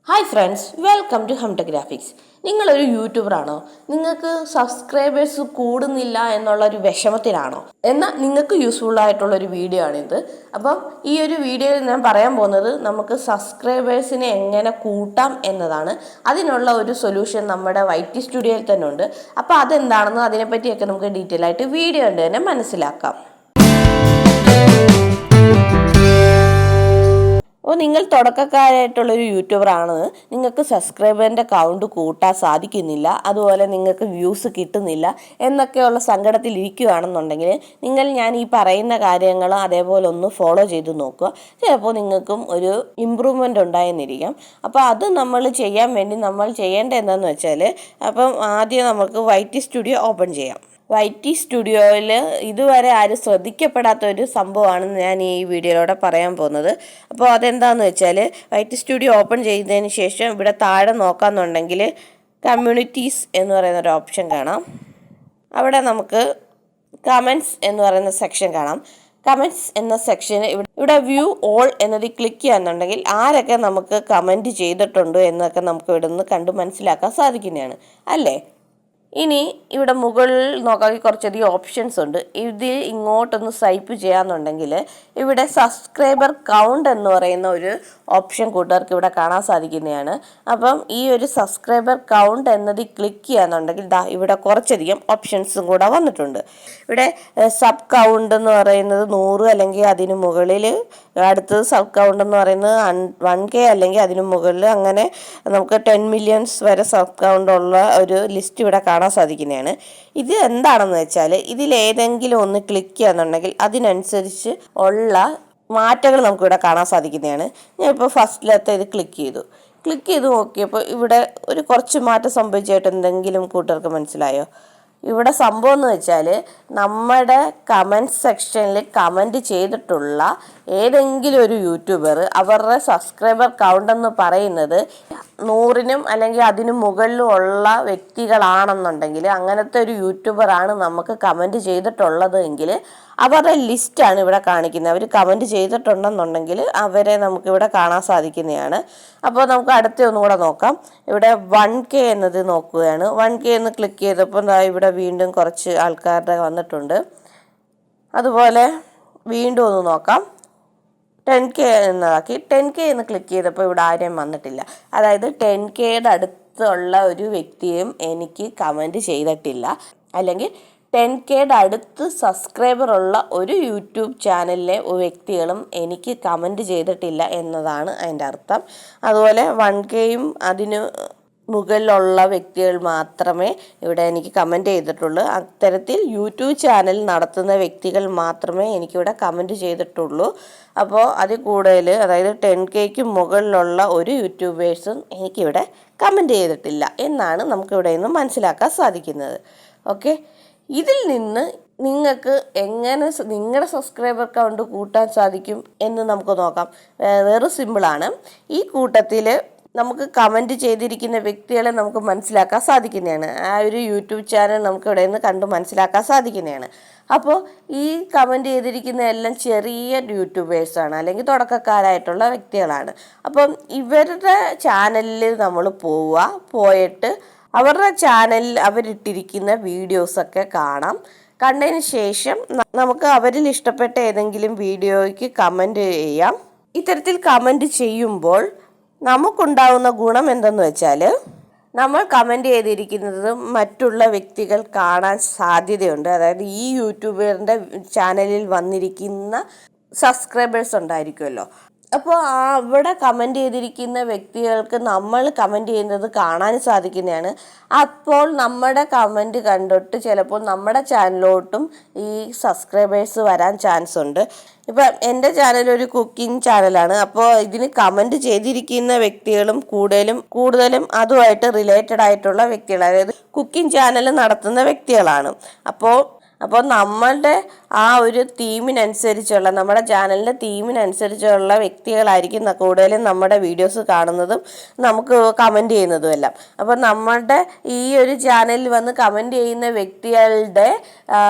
Hi friends, welcome to Hamta graphics. നിങ്ങളൊരു യൂട്യൂബറാണോ? നിങ്ങൾക്ക് സബ്സ്ക്രൈബേഴ്സ് കൂടുന്നില്ല എന്നുള്ളൊരു വിഷമത്തിലാണോ? എന്നാൽ നിങ്ങൾക്ക് യൂസ്ഫുൾ ആയിട്ടുള്ളൊരു വീഡിയോ ആണിത്. അപ്പം ഈ ഒരു വീഡിയോയിൽ ഞാൻ പറയാൻ പോകുന്നത് നമുക്ക് സബ്സ്ക്രൈബേഴ്സിനെ എങ്ങനെ കൂട്ടാം എന്നതാണ്. അതിനുള്ള ഒരു സൊല്യൂഷൻ നമ്മുടെ YT സ്റ്റുഡിയോയിൽ തന്നെ ഉണ്ട്. അപ്പോൾ അതെന്താണെന്ന് അതിനെപ്പറ്റിയൊക്കെ നമുക്ക് ഡീറ്റെയിൽ ആയിട്ട് വീഡിയോ ഉണ്ട് തന്നെ മനസ്സിലാക്കാം. നിങ്ങൾ തുടക്കക്കാരായിട്ടുള്ളൊരു യൂട്യൂബറാണ്, നിങ്ങൾക്ക് സബ്സ്ക്രൈബറിൻ്റെ കൗണ്ട് കൂട്ടാൻ സാധിക്കുന്നില്ല, അതുപോലെ നിങ്ങൾക്ക് വ്യൂസ് കിട്ടുന്നില്ല എന്നൊക്കെയുള്ള സങ്കടത്തിൽ ഇരിക്കുകയാണെന്നുണ്ടെങ്കിൽ ഞാൻ ഈ പറയുന്ന കാര്യങ്ങൾ അതേപോലെ ഒന്ന് ഫോളോ ചെയ്ത് നോക്കുക. ചിലപ്പോൾ നിങ്ങൾക്കും ഒരു ഇമ്പ്രൂവ്മെൻ്റ് ഉണ്ടായെന്നിരിക്കാം. അപ്പോൾ അത് നമ്മൾ ചെയ്യാൻ വേണ്ടി നമ്മൾ ചെയ്യേണ്ടത് എന്താണെന്ന് വെച്ചാൽ, അപ്പം ആദ്യം നമുക്ക് YT സ്റ്റുഡിയോ ഓപ്പൺ ചെയ്യാം. YT സ്റ്റുഡിയോയിൽ ഇതുവരെ ആരും ശ്രദ്ധിക്കപ്പെടാത്ത ഒരു സംഭവമാണ് ഞാൻ ഈ വീഡിയോയിലൂടെ പറയാൻ പോകുന്നത്. അപ്പോൾ അതെന്താണെന്ന് വെച്ചാൽ, YT സ്റ്റുഡിയോ ഓപ്പൺ ചെയ്തതിന് ശേഷം ഇവിടെ താഴെ നോക്കാമെന്നുണ്ടെങ്കിൽ കമ്മ്യൂണിറ്റീസ് എന്ന് പറയുന്ന ഒരു ഓപ്ഷൻ കാണാം. അവിടെ നമുക്ക് കമൻറ്റ്സ് എന്ന് പറയുന്ന സെക്ഷൻ കാണാം. കമൻറ്റ്സ് എന്ന സെക്ഷന് ഇവിടെ വ്യൂ ഓൾ എന്നതിൽ ക്ലിക്ക് ചെയ്യാന്നുണ്ടെങ്കിൽ ആരൊക്കെ നമുക്ക് കമൻറ്റ് ചെയ്തിട്ടുണ്ട് എന്നൊക്കെ നമുക്ക് ഇവിടെ നിന്ന് കണ്ട് മനസ്സിലാക്കാൻ സാധിക്കുന്നതാണ് അല്ലേ. ഇനി ഇവിടെ മുകളിൽ നോക്കാമെങ്കിൽ കുറച്ചധികം ഓപ്ഷൻസ് ഉണ്ട്. ഇതിൽ ഇങ്ങോട്ടൊന്ന് സ്വൈപ്പ് ചെയ്യാന്നുണ്ടെങ്കിൽ ഇവിടെ സബ്സ്ക്രൈബർ കൗണ്ട് എന്ന് പറയുന്ന ഒരു ഓപ്ഷൻ കൂട്ടുകാർക്ക് ഇവിടെ കാണാൻ സാധിക്കുന്നതാണ്. അപ്പം ഈ ഒരു സബ്സ്ക്രൈബർ കൗണ്ട് എന്നതിൽ ക്ലിക്ക് ചെയ്യാന്നുണ്ടെങ്കിൽ ഇവിടെ കുറച്ചധികം ഓപ്ഷൻസും കൂടെ വന്നിട്ടുണ്ട്. ഇവിടെ സബ് കൗണ്ട് എന്ന് പറയുന്നത് 100 അല്ലെങ്കിൽ അതിന് മുകളിൽ, അടുത്തത് സബ് കൗണ്ട് എന്ന് പറയുന്നത് 1K അല്ലെങ്കിൽ അതിന് മുകളിൽ, അങ്ങനെ നമുക്ക് 10 മില്യൺസ് വരെ സബ് കൗണ്ട് ഉള്ള ഒരു ലിസ്റ്റ് ഇവിടെ കാണാൻ സാധിക്കുന്നതാണ്. ഇത് എന്താണെന്ന് വെച്ചാൽ, ഇതിലേതെങ്കിലും ഒന്ന് ക്ലിക്ക് ചെയ്യാന്നുണ്ടെങ്കിൽ അതിനനുസരിച്ച് ഉള്ള മാറ്റങ്ങൾ നമുക്കിവിടെ കാണാൻ സാധിക്കുന്നതാണ്. ഞാൻ ഇപ്പോൾ ഫസ്റ്റിലത്തെ ഇത് ക്ലിക്ക് ചെയ്ത് നോക്കിയപ്പോൾ ഇവിടെ ഒരു കുറച്ച് മാറ്റം സംഭവിച്ചായിട്ട് എന്തെങ്കിലും കൂട്ടർക്ക് മനസ്സിലായോ? ഇവിടെ സംഭവം എന്ന് വെച്ചാൽ, നമ്മുടെ കമൻറ്റ് സെക്ഷനിൽ കമൻറ്റ് ചെയ്തിട്ടുള്ള ഏതെങ്കിലും ഒരു യൂട്യൂബർ അവരുടെ സബ്സ്ക്രൈബർ കൗണ്ട് എന്ന് പറയുന്നത് 100നും അല്ലെങ്കിൽ അതിന് മുകളിലും ഉള്ള വ്യക്തികളാണെന്നുണ്ടെങ്കിൽ, അങ്ങനത്തെ ഒരു യൂട്യൂബറാണ് നമുക്ക് കമൻറ്റ് ചെയ്തിട്ടുള്ളത് എങ്കിൽ അവരുടെ ലിസ്റ്റാണ് ഇവിടെ കാണിക്കുന്നത്. അവർ കമൻറ്റ് ചെയ്തിട്ടുണ്ടെന്നുണ്ടെങ്കിൽ അവരെ നമുക്കിവിടെ കാണാൻ സാധിക്കുന്നതാണ്. അപ്പോൾ നമുക്ക് അടുത്ത ഒന്നും കൂടെ നോക്കാം. ഇവിടെ 1K എന്നത് നോക്കുകയാണ്. 1K എന്ന് ക്ലിക്ക് ചെയ്തപ്പോൾ ഇവിടെ വീണ്ടും കുറച്ച് ആൾക്കാരുടെ വന്നിട്ടുണ്ട്. അതുപോലെ വീണ്ടും ഒന്ന് നോക്കാം. 10K എന്നതാക്കി 10K എന്ന് ക്ലിക്ക് ചെയ്തപ്പോൾ ഇവിടെ ആരെയും വന്നിട്ടില്ല. അതായത് 10Kയുടെ അടുത്തുള്ള ഒരു വ്യക്തിയും എനിക്ക് കമൻറ്റ് ചെയ്തിട്ടില്ല, അല്ലെങ്കിൽ 10Kയുടെ അടുത്ത് സബ്സ്ക്രൈബർ ഉള്ള ഒരു യൂട്യൂബ് ചാനലിലെ വ്യക്തികളും എനിക്ക് കമൻറ്റ് ചെയ്തിട്ടില്ല എന്നതാണ് അതിൻ്റെ അർത്ഥം. അതുപോലെ 1Kയും അതിന് മുകളിലുള്ള വ്യക്തികൾ മാത്രമേ ഇവിടെ എനിക്ക് കമൻറ്റ് ചെയ്തിട്ടുള്ളൂ. അത്തരത്തിൽ യൂട്യൂബ് ചാനൽ നടത്തുന്ന വ്യക്തികൾ മാത്രമേ എനിക്കിവിടെ കമൻറ്റ് ചെയ്തിട്ടുള്ളൂ. അപ്പോൾ അതിൽ കൂടുതൽ, അതായത് 10Kയ്ക്ക് മുകളിലുള്ള ഒരു യൂട്യൂബേഴ്സും എനിക്കിവിടെ കമൻറ്റ് ചെയ്തിട്ടില്ല എന്നാണ് നമുക്കിവിടെ നിന്ന് മനസ്സിലാക്കാൻ സാധിക്കുന്നത്. ഓക്കെ, ഇതിൽ നിന്ന് നിങ്ങൾക്ക് എങ്ങനെ നിങ്ങളുടെ സബ്സ്ക്രൈബർ കൗണ്ട് കൂട്ടാൻ സാധിക്കും എന്ന് നമുക്ക് നോക്കാം. വേറെ സിമ്പിളാണ്. ഈ കൂട്ടത്തിൽ നമുക്ക് കമൻറ്റ് ചെയ്തിരിക്കുന്ന വ്യക്തികളെ നമുക്ക് മനസ്സിലാക്കാൻ സാധിക്കുന്നതാണ്. ആ ഒരു യൂട്യൂബ് ചാനൽ നമുക്ക് ഇവിടെ നിന്ന് കണ്ട് മനസ്സിലാക്കാൻ സാധിക്കുന്നതാണ്. അപ്പോൾ ഈ കമൻറ്റ് ചെയ്തിരിക്കുന്ന എല്ലാം ചെറിയ യൂട്യൂബേഴ്സാണ്, അല്ലെങ്കിൽ തുടക്കക്കാരായിട്ടുള്ള വ്യക്തികളാണ്. അപ്പം ഇവരുടെ ചാനലിൽ നമ്മൾ പോയിട്ട് അവരുടെ ചാനലിൽ അവരിട്ടിരിക്കുന്ന വീഡിയോസൊക്കെ കാണാം. കണ്ടതിന് ശേഷം നമുക്ക് അവരിൽ ഇഷ്ടപ്പെട്ട ഏതെങ്കിലും വീഡിയോയ്ക്ക് കമൻറ്റ് ചെയ്യാം. ഇത്തരത്തിൽ കമൻറ്റ് ചെയ്യുമ്പോൾ നമുക്കുണ്ടാകുന്ന ഗുണം എന്തെന്ന് വെച്ചാൽ, നമ്മൾ കമൻറ്റ് ചെയ്തിരിക്കുന്നത് മറ്റുള്ള വ്യക്തികൾ കാണാൻ സാധ്യതയുണ്ട്. അതായത് ഈ യൂട്യൂബറിൻ്റെ ചാനലിൽ വന്നിരിക്കുന്ന സബ്സ്ക്രൈബേഴ്സ് ഉണ്ടായിരിക്കുമല്ലോ. അപ്പോൾ അവിടെ കമൻറ്റ് ചെയ്തിരിക്കുന്ന വ്യക്തികൾക്ക് നമ്മൾ കമൻറ്റ് ചെയ്യുന്നത് കാണാൻ സാധിക്കുന്നതാണ്. അപ്പോൾ നമ്മുടെ കമൻറ്റ് കണ്ടിട്ട് ചിലപ്പോൾ നമ്മുടെ ചാനലിലോട്ടും ഈ സബ്സ്ക്രൈബേഴ്സ് വരാൻ ചാൻസ് ഉണ്ട്. ഇപ്പം എൻ്റെ ചാനൽ ഒരു കുക്കിംഗ് ചാനലാണ്. അപ്പോൾ ഇതിന് കമൻറ്റ് ചെയ്തിരിക്കുന്ന വ്യക്തികളും കൂടുതലും അതുമായിട്ട് റിലേറ്റഡ് ആയിട്ടുള്ള വ്യക്തികൾ, അതായത് കുക്കിംഗ് ചാനൽ നടത്തുന്ന വ്യക്തികളാണ്. അപ്പോൾ അപ്പോൾ നമ്മളുടെ ആ ഒരു തീമിനനുസരിച്ചുള്ള നമ്മുടെ ചാനലിൻ്റെ തീമിനനുസരിച്ചുള്ള വ്യക്തികളായിരിക്കും കൂടുതലും നമ്മുടെ വീഡിയോസ് കാണുന്നതും നമുക്ക് കമൻറ്റ് ചെയ്യുന്നതും എല്ലാം. അപ്പോൾ നമ്മളുടെ ഈ ഒരു ചാനലിൽ വന്ന് കമൻറ്റ് ചെയ്യുന്ന വ്യക്തികളുടെ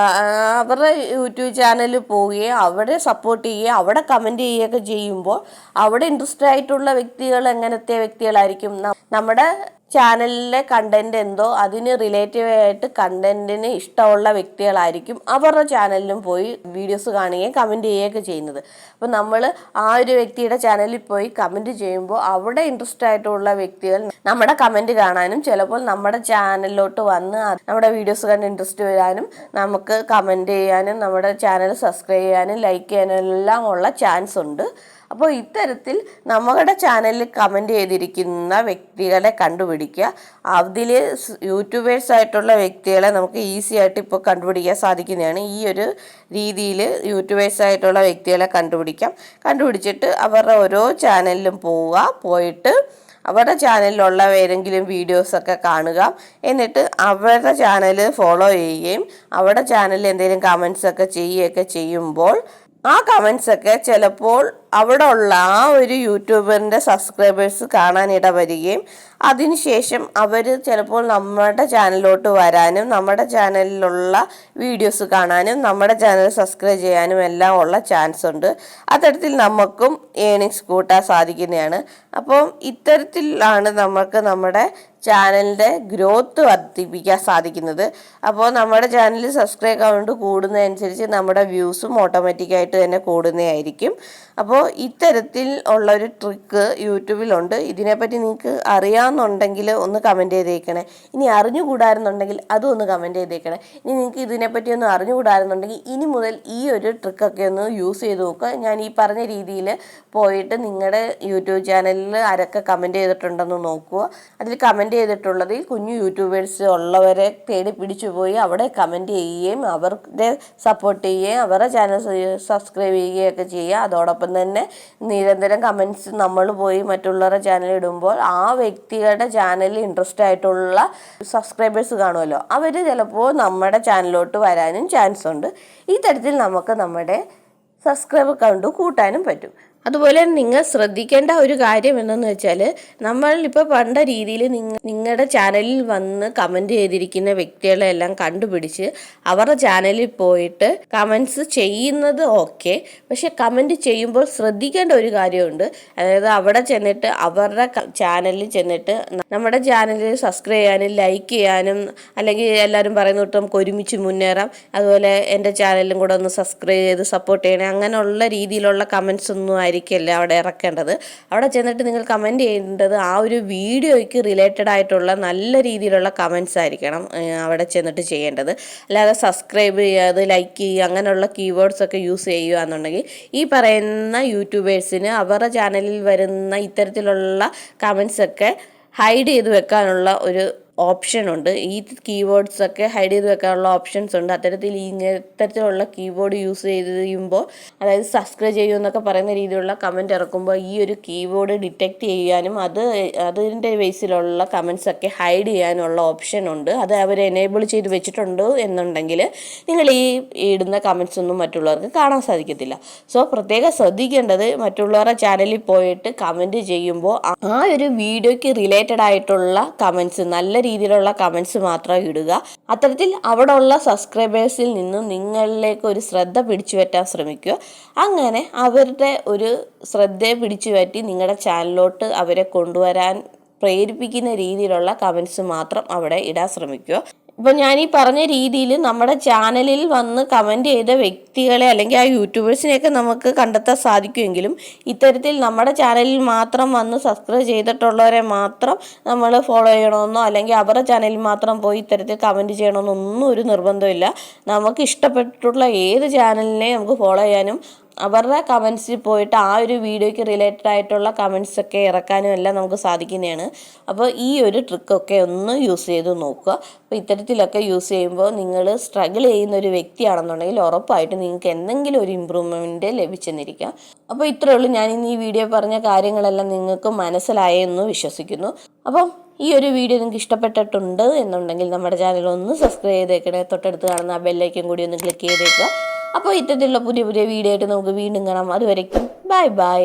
അവരുടെ യൂട്യൂബ് ചാനലിൽ പോവുകയും അവിടെ സപ്പോർട്ട് ചെയ്യുകയും അവിടെ കമൻറ്റ് ചെയ്യുകയൊക്കെ ചെയ്യുമ്പോൾ അവിടെ ഇൻട്രസ്റ്റ് ആയിട്ടുള്ള വ്യക്തികൾ എങ്ങനത്തെ വ്യക്തികളായിരിക്കും? നമ്മുടെ ചാനലിലെ കണ്ടന്റ് എന്തോ അതിന് റിലേറ്റീവ് ആയിട്ട് കണ്ടന്റിന് ഇഷ്ടമുള്ള വ്യക്തികളായിരിക്കും അവരുടെ ചാനലിലും പോയി വീഡിയോസ് കാണുകയും കമൻറ്റ് ചെയ്യുകയൊക്കെ ചെയ്യുന്നത്. അപ്പോൾ നമ്മൾ ആ ഒരു വ്യക്തിയുടെ ചാനലിൽ പോയി കമൻറ്റ് ചെയ്യുമ്പോൾ അവിടെ ഇൻട്രസ്റ്റ് ആയിട്ടുള്ള വ്യക്തികൾ നമ്മുടെ കമൻറ്റ് കാണാനും ചിലപ്പോൾ നമ്മുടെ ചാനലിലോട്ട് വന്ന് നമ്മുടെ വീഡിയോസ് കണ്ട് ഇൻട്രസ്റ്റ് വരാനും നമുക്ക് കമൻറ്റ് ചെയ്യാനും നമ്മുടെ ചാനൽ സബ്സ്ക്രൈബ് ചെയ്യാനും ലൈക്ക് ചെയ്യാനും എല്ലാം ഉള്ള ചാൻസ് ഉണ്ട്. അപ്പോൾ ഇത്തരത്തിൽ നമ്മുടെ ചാനലിൽ കമൻറ്റ് ചെയ്തിരിക്കുന്ന വ്യക്തികളെ കണ്ടുപിടിക്കുക. അതിൽ യൂട്യൂബേഴ്സ് ആയിട്ടുള്ള വ്യക്തികളെ നമുക്ക് ഈസി ആയിട്ട് ഇപ്പോൾ കണ്ടുപിടിക്കാൻ സാധിക്കുന്നതാണ്. ഈ ഒരു രീതിയിൽ യൂട്യൂബേഴ്സ് ആയിട്ടുള്ള വ്യക്തികളെ കണ്ടുപിടിച്ചിട്ട് അവരുടെ ഓരോ ചാനലിലും പോയിട്ട് അവരുടെ ചാനലിലുള്ള ഏതെങ്കിലും വീഡിയോസൊക്കെ കാണുക. എന്നിട്ട് അവരുടെ ചാനൽ ഫോളോ ചെയ്യുകയും അവരുടെ ചാനലിൽ എന്തെങ്കിലും കമൻസൊക്കെ ചെയ്യുകയൊക്കെ ചെയ്യുമ്പോൾ ആ കമൻസൊക്കെ ചിലപ്പോൾ അവിടെ ഉള്ള ആ ഒരു യൂട്യൂബറിൻ്റെ സബ്സ്ക്രൈബേഴ്സ് കാണാനിട വരികയും അതിനുശേഷം അവർ ചിലപ്പോൾ നമ്മുടെ ചാനലിലോട്ട് വരാനും നമ്മുടെ ചാനലിലുള്ള വീഡിയോസ് കാണാനും നമ്മുടെ ചാനൽ സബ്സ്ക്രൈബ് ചെയ്യാനും എല്ലാം ഉള്ള ചാൻസ് ഉണ്ട്. അത്തരത്തിൽ നമുക്കും ഏണിങ്സ് കൂട്ടാൻ സാധിക്കുന്നതാണ്. അപ്പം ഇത്തരത്തിലാണ് നമുക്ക് നമ്മുടെ ചാനലിൻ്റെ ഗ്രോത്ത് വർദ്ധിപ്പിക്കാൻ സാധിക്കുന്നത്. അപ്പോൾ നമ്മുടെ ചാനലിൽ സബ്സ്ക്രൈബ് കൗണ്ട് കൂടുന്നതനുസരിച്ച് നമ്മുടെ വ്യൂസും ഓട്ടോമാറ്റിക്കായിട്ട് തന്നെ കൂടുന്നതായിരിക്കും. അപ്പോൾ ഇത്തരത്തിൽ ഉള്ളൊരു ട്രിക്ക് യൂട്യൂബിലുണ്ട്. ഇതിനെപ്പറ്റി നിങ്ങൾക്ക് അറിയാമെന്നുണ്ടെങ്കിൽ ഒന്ന് കമൻറ്റ് ചെയ്തേക്കണേ. ഇനി അറിഞ്ഞുകൂടായിരുന്നുണ്ടെങ്കിൽ അതും ഒന്ന് കമൻറ്റ് ചെയ്തേക്കണേ. ഇനി നിങ്ങൾക്ക് ഇതിനെപ്പറ്റി ഒന്നും അറിഞ്ഞുകൂടായിരുന്നുണ്ടെങ്കിൽ ഇനി മുതൽ ഈ ഒരു ട്രിക്കൊക്കെ ഒന്ന് യൂസ് ചെയ്ത് നോക്കുക. ഞാൻ ഈ പറഞ്ഞ രീതിയിൽ പോയിട്ട് നിങ്ങളുടെ യൂട്യൂബ് ചാനലിൽ ആരൊക്കെ കമൻറ്റ് ചെയ്തിട്ടുണ്ടെന്ന് നോക്കുക. അതിൽ കമൻറ്റ് ചെയ്തിട്ടുള്ളതിൽ കുഞ്ഞു യൂട്യൂബേഴ്സ് ഉള്ളവരെ തേടി പിടിച്ചു പോയി അവിടെ കമൻറ്റ് ചെയ്യുകയും അവരുടെ സപ്പോർട്ട് ചെയ്യുകയും അവരുടെ ചാനൽ സബ്സ്ക്രൈബ് ചെയ്യുകയൊക്കെ ചെയ്യുക. അതോടൊപ്പം തന്നെ നിരന്തരം കമൻറ്റ്സ് നമ്മൾ പോയി മറ്റുള്ളവരുടെ ചാനൽ ഇടുമ്പോൾ ആ വ്യക്തികളുടെ ചാനലിൽ ഇൻട്രസ്റ്റ് ആയിട്ടുള്ള സബ്സ്ക്രൈബേഴ്സ് കാണുമല്ലോ, അവർ ചിലപ്പോൾ നമ്മുടെ ചാനലിലോട്ട് വരാനും ചാൻസ് ഉണ്ട്. ഈ തരത്തിൽ നമുക്ക് നമ്മുടെ സബ്സ്ക്രൈബ് കൗണ്ട് കൂട്ടാനും പറ്റും. അതുപോലെ നിങ്ങൾ ശ്രദ്ധിക്കേണ്ട ഒരു കാര്യം എന്തെന്ന് വെച്ചാൽ നമ്മളിപ്പോൾ പണ്ട രീതിയിൽ നിങ്ങളുടെ ചാനലിൽ വന്ന് കമൻറ്റ് ചെയ്തിരിക്കുന്ന വ്യക്തികളെ എല്ലാം കണ്ടുപിടിച്ച് അവരുടെ ചാനലിൽ പോയിട്ട് കമൻറ്റ്സ് ചെയ്യുന്നത് ഓക്കെ. പക്ഷെ കമൻറ്റ് ചെയ്യുമ്പോൾ ശ്രദ്ധിക്കേണ്ട ഒരു കാര്യമുണ്ട്. അതായത് അവിടെ ചെന്നിട്ട് അവരുടെ ചാനലിൽ ചെന്നിട്ട് നമ്മുടെ ചാനലിൽ സബ്സ്ക്രൈബ് ചെയ്യാനും ലൈക്ക് ചെയ്യാനും അല്ലെങ്കിൽ എല്ലാവരും പറയുന്ന തൊട്ട് നമുക്ക് ഒരുമിച്ച് മുന്നേറാം, അതുപോലെ എൻ്റെ ചാനലിലും കൂടെ ഒന്ന് സബ്സ്ക്രൈബ് ചെയ്ത് സപ്പോർട്ട് ചെയ്യണം, അങ്ങനെയുള്ള രീതിയിലുള്ള കമൻറ്റ്സ് ഒന്നും ആയിരിക്കില്ല അവിടെ ഇറക്കേണ്ടത്. അവിടെ ചെന്നിട്ട് നിങ്ങൾ കമൻറ്റ് ചെയ്യേണ്ടത് ആ ഒരു വീഡിയോയ്ക്ക് റിലേറ്റഡ് ആയിട്ടുള്ള നല്ല രീതിയിലുള്ള കമൻറ്റ്സ് ആയിരിക്കണം അവിടെ ചെന്നിട്ട് ചെയ്യേണ്ടത്. അല്ലാതെ സബ്സ്ക്രൈബ് ചെയ്യുക ലൈക്ക് ചെയ്യുക അങ്ങനെയുള്ള കീവേഡ്സ് ഒക്കെ യൂസ് ചെയ്യുക എന്നുണ്ടെങ്കിൽ ഈ പറയുന്ന യൂട്യൂബേഴ്സിന് അവരുടെ ചാനലിൽ വരുന്ന ഇത്തരത്തിലുള്ള കമൻറ്റ്സ് ഒക്കെ ഹൈഡ് ചെയ്ത് വെക്കാനുള്ള ഒരു ഓപ്ഷൻ ഉണ്ട്. ഈ കീവേഡ്സ് ഒക്കെ ഹൈഡ് ചെയ്ത് വെക്കാനുള്ള ഓപ്ഷൻസ് ഉണ്ട്. ഇത്തരത്തിലുള്ള കീബോർഡ് യൂസ് ചെയ്യുമ്പോൾ, അതായത് സബ്സ്ക്രൈബ് ചെയ്യുമെന്നൊക്കെ പറയുന്ന രീതിയിലുള്ള കമൻറ്റ് ഇറക്കുമ്പോൾ ഈ ഒരു കീബോർഡ് ഡിറ്റക്റ്റ് ചെയ്യാനും അതിൻ്റെ ബേസിലുള്ള കമൻറ്റ്സ് ഒക്കെ ഹൈഡ് ചെയ്യാനുള്ള ഓപ്ഷൻ ഉണ്ട്. അത് അവർ എനേബിൾ ചെയ്ത് വെച്ചിട്ടുണ്ട് എന്നുണ്ടെങ്കിൽ നിങ്ങൾ ഈ ഇടുന്ന കമൻറ്റ്സ് ഒന്നും മറ്റുള്ളവർക്ക് കാണാൻ സാധിക്കത്തില്ല. സോ പ്രത്യേകം ശ്രദ്ധിക്കേണ്ടത് മറ്റുള്ളവരുടെ ചാനലിൽ പോയിട്ട് കമൻറ്റ് ചെയ്യുമ്പോൾ ആ ഒരു വീഡിയോയ്ക്ക് റിലേറ്റഡ് ആയിട്ടുള്ള കമൻറ്റ്സ്, നല്ല രീതിയിലുള്ള കമൻറ്റ്സ് മാത്രം ഇടുക. അത്തരത്തിൽ അവിടെ ഉള്ള സബ്സ്ക്രൈബേഴ്സിൽ നിന്നും നിങ്ങളിലേക്ക് ഒരു ശ്രദ്ധ പിടിച്ചു പറ്റാൻ ശ്രമിക്കുക. അങ്ങനെ അവരുടെ ഒരു ശ്രദ്ധയെ പിടിച്ചു പറ്റി നിങ്ങളുടെ ചാനലിലോട്ട് അവരെ കൊണ്ടുവരാൻ പ്രേരിപ്പിക്കുന്ന രീതിയിലുള്ള കമൻറ്റ്സ് മാത്രം അവിടെ ഇടാൻ ശ്രമിക്കുക. ഇപ്പം ഞാൻ ഈ പറഞ്ഞ രീതിയിൽ നമ്മുടെ ചാനലിൽ വന്ന് കമൻറ്റ് ചെയ്ത വ്യക്തികളെ അല്ലെങ്കിൽ ആ യൂട്യൂബേഴ്സിനെയൊക്കെ നമുക്ക് കണ്ടെത്താൻ സാധിക്കുമെങ്കിലും ഇത്തരത്തിൽ നമ്മുടെ ചാനലിൽ മാത്രം വന്ന് സബ്സ്ക്രൈബ് ചെയ്തിട്ടുള്ളവരെ മാത്രം നമ്മൾ ഫോളോ ചെയ്യണമെന്നോ അല്ലെങ്കിൽ അവരുടെ ചാനലിൽ മാത്രം പോയി ഇത്തരത്തിൽ കമൻറ്റ് ചെയ്യണമെന്നൊന്നും ഒരു നിർബന്ധമില്ല. നമുക്ക് ഇഷ്ടപ്പെട്ടിട്ടുള്ള ഏത് ചാനലിനെയും നമുക്ക് ഫോളോ ചെയ്യാനും അവരുടെ കമൻസിൽ പോയിട്ട് ആ ഒരു വീഡിയോയ്ക്ക് റിലേറ്റഡ് ആയിട്ടുള്ള കമൻസ് ഒക്കെ ഇറക്കാനും എല്ലാം നമുക്ക് സാധിക്കുന്നതാണ്. അപ്പോൾ ഈ ഒരു ട്രിക്കൊക്കെ ഒന്ന് യൂസ് ചെയ്ത് നോക്കുക. അപ്പോൾ ഇത്തരത്തിലൊക്കെ യൂസ് ചെയ്യുമ്പോൾ നിങ്ങൾ സ്ട്രഗിൾ ചെയ്യുന്ന ഒരു വ്യക്തിയാണെന്നുണ്ടെങ്കിൽ ഉറപ്പായിട്ട് നിങ്ങൾക്ക് എന്തെങ്കിലും ഒരു ഇമ്പ്രൂവ്മെൻറ്റ് ലഭിച്ചെന്നിരിക്കാം. അപ്പോൾ ഇത്രയേ ഉള്ളൂ. ഞാൻ ഇന്ന് ഈ വീഡിയോ പറഞ്ഞ കാര്യങ്ങളെല്ലാം നിങ്ങൾക്ക് മനസ്സിലായെന്ന് വിശ്വസിക്കുന്നു. അപ്പം ഈ ഒരു വീഡിയോ നിങ്ങൾക്ക് ഇഷ്ടപ്പെട്ടിട്ടുണ്ട് എന്നുണ്ടെങ്കിൽ നമ്മുടെ ചാനൽ ഒന്ന് സബ്സ്ക്രൈബ് ചെയ്തേക്കണേ. തൊട്ടടുത്ത് കാണുന്ന ആ ബെല്ലൈക്കൻ കൂടി ഒന്ന് ക്ലിക്ക് ചെയ്തേക്കുക. അപ്പോൾ ഇത്തരത്തിലുള്ള പുതിയ പുതിയ വീഡിയോ ആയിട്ട് നമുക്ക് വീണ്ടും കാണാം. അതുവരേക്കും ബൈ ബൈ.